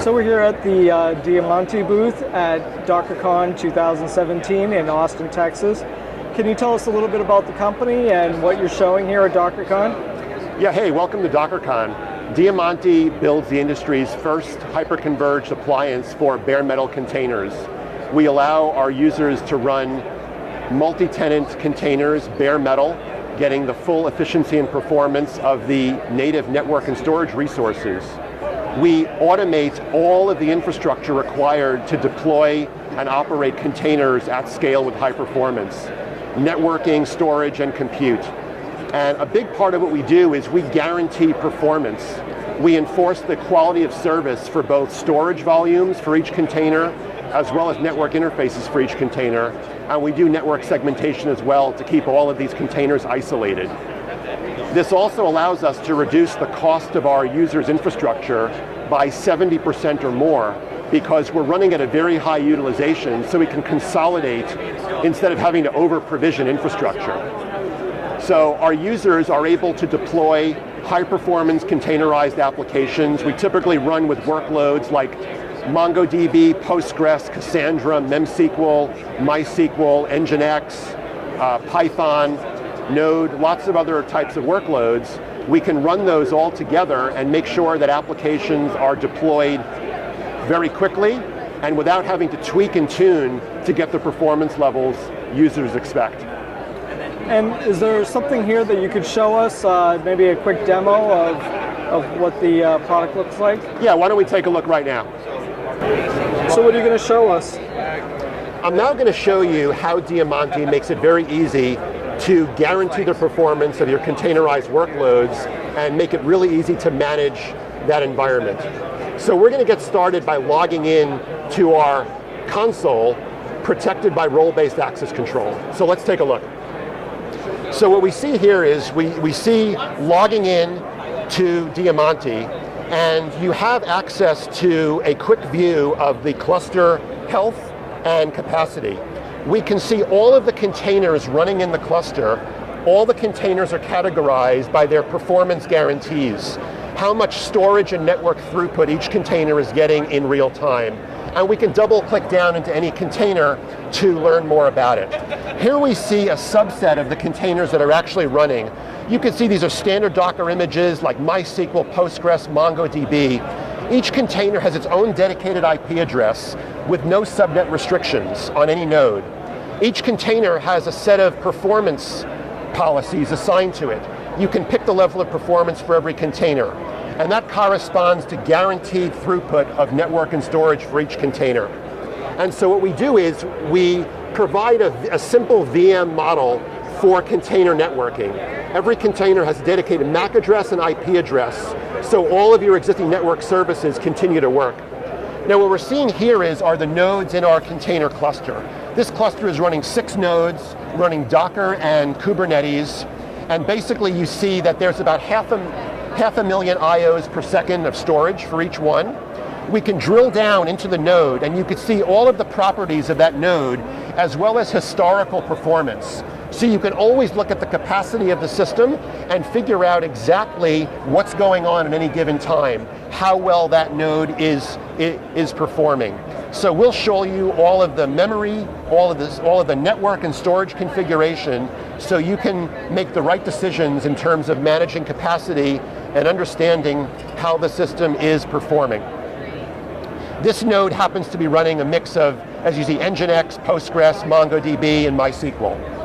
So we're here at the Diamanti booth at DockerCon 2017 in Austin, Texas. Can you tell us a little bit about the company and what you're showing here at DockerCon? Yeah, hey, welcome to DockerCon. Diamanti builds the industry's first hyper-converged appliance for bare metal containers. We allow our users to run multi-tenant containers, bare metal, getting the full efficiency and performance of the native network and storage resources. We automate all of the infrastructure required to deploy and operate containers at scale with high performance, networking, storage, and compute. And a big part of what we do is we guarantee performance. We enforce the quality of service for both storage volumes for each container, as well as network interfaces for each container. And we do network segmentation as well to keep all of these containers isolated. This also allows us to reduce the cost of our users' infrastructure by 70% or more, because we're running at a very high utilization, so we can consolidate instead of having to over-provision infrastructure. So our users are able to deploy high-performance containerized applications. We typically run with workloads like MongoDB, Postgres, Cassandra, MemSQL, MySQL, Nginx, Python, Node, lots of other types of workloads. We can run those all together and make sure that applications are deployed very quickly and without having to tweak and tune to get the performance levels users expect. And is there something here that you could show us, maybe a quick demo of what the product looks like? Yeah, why don't we take a look right now? So what are you going to show us? I'm now going to show you how Diamanti makes it very easy to guarantee the performance of your containerized workloads and make it really easy to manage that environment. So we're going to get started by logging in to our console protected by role-based access control. So let's take a look. So what we see here is we see logging in to Diamanti, and you have access to a quick view of the cluster health and capacity. We can see all of the containers running in the cluster. All the containers are categorized by their performance guarantees, how much storage and network throughput each container is getting in real time. And we can double click down into any container to learn more about it. Here we see a subset of the containers that are actually running. You can see these are standard Docker images like MySQL, Postgres, MongoDB. Each container has its own dedicated IP address with no subnet restrictions on any node. Each container has a set of performance policies assigned to it. You can pick the level of performance for every container, and that corresponds to guaranteed throughput of network and storage for each container. And so what we do is we provide a simple VM model for container networking. Every container has a dedicated MAC address and IP address, so all of your existing network services continue to work. Now what we're seeing here are the nodes in our container cluster. This cluster is running 6 nodes, running Docker and Kubernetes, and basically you see that there's about half a million IOs per second of storage for each one. We can drill down into the node and you can see all of the properties of that node as well as historical performance. So you can always look at the capacity of the system and figure out exactly what's going on at any given time, how well that node is performing. So we'll show you all of the memory, all of the network and storage configuration, so you can make the right decisions in terms of managing capacity and understanding how the system is performing. This node happens to be running a mix of, as you see, Nginx, Postgres, MongoDB, and MySQL.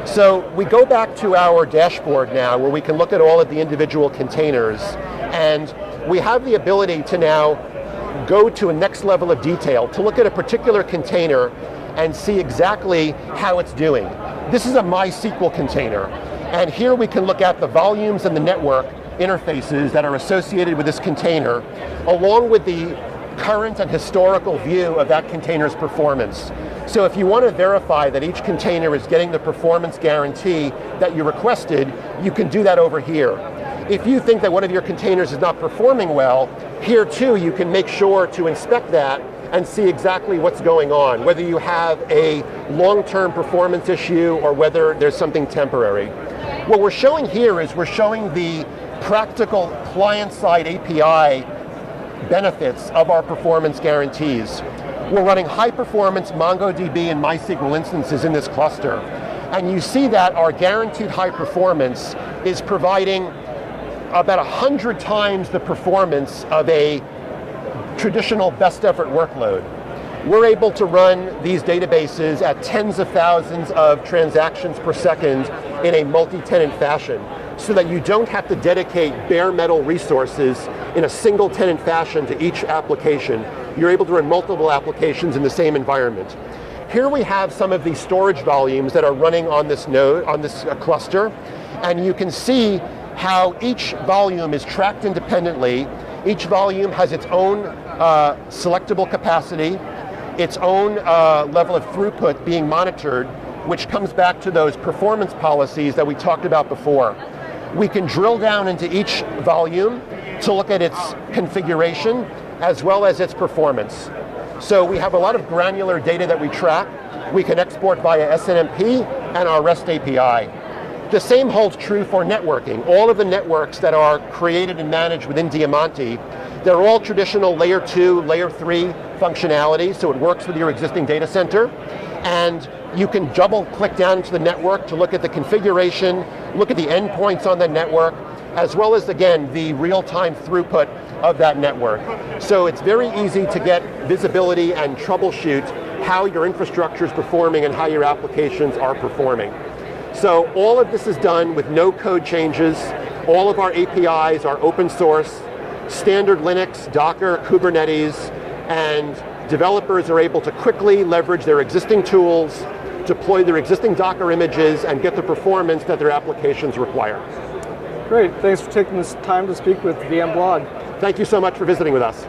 So we go back to our dashboard now where we can look at all of the individual containers, and we have the ability to now go to a next level of detail to look at a particular container and see exactly how it's doing. This is a MySQL container, and here we can look at the volumes and the network interfaces that are associated with this container, along with the current and historical view of that container's performance. So if you want to verify that each container is getting the performance guarantee that you requested, you can do that over here. If you think that one of your containers is not performing well, here too you can make sure to inspect that and see exactly what's going on, whether you have a long-term performance issue or whether there's something temporary. What we're showing here is we're showing the practical client-side API benefits of our performance guarantees. We're running high performance MongoDB and MySQL instances in this cluster. And you see that our guaranteed high performance is providing about 100 times the performance of a traditional best effort workload. We're able to run these databases at tens of thousands of transactions per second in a multi-tenant fashion, so that you don't have to dedicate bare metal resources in a single tenant fashion to each application. You're able to run multiple applications in the same environment. Here we have some of the storage volumes that are running on this node, on this cluster, and you can see how each volume is tracked independently. Each volume has its own selectable capacity, its own level of throughput being monitored, which comes back to those performance policies that we talked about before. We can drill down into each volume to look at its configuration as well as its performance. So we have a lot of granular data that we track. We can export via SNMP and our REST API. The same holds true for networking. All of the networks that are created and managed within Diamanti, they're all traditional layer 2, layer 3 functionality, so it works with your existing data center. And you can double click down into the network to look at the configuration, look at the endpoints on the network, as well as, again, the real-time throughput of that network. So it's very easy to get visibility and troubleshoot how your infrastructure is performing and how your applications are performing. So all of this is done with no code changes. All of our APIs are open source, standard Linux, Docker, Kubernetes, and developers are able to quickly leverage their existing tools, deploy their existing Docker images, and get the performance that their applications require. Great, thanks for taking this time to speak with VMblog. Thank you so much for visiting with us.